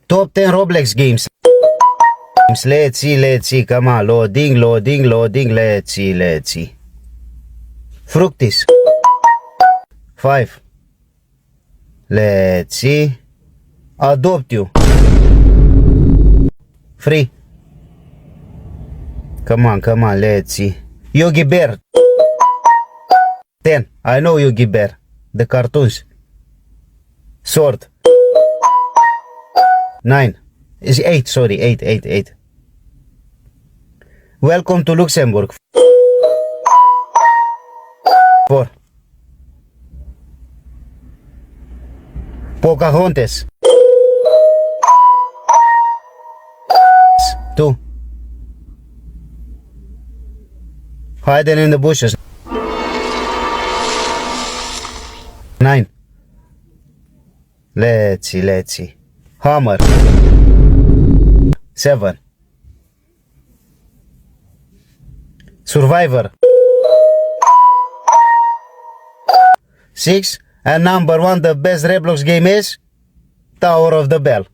Top 10 Roblox games. Let's see, come on. Loading, let's see. Fructis. 5. Let's see. Adopt you. Free. Come on, let's see. Yogi Bear. 10. I know Yogi Bear. The cartoons. Sword. 9. Is 8, sorry. 8. Welcome to Luxembourg. 4. Pocahontas. 2. Hiding in the bushes. 9. Let's see. Hammer. 7. Survivor. 6. And number 1, the best Roblox game is Tower of the Bell.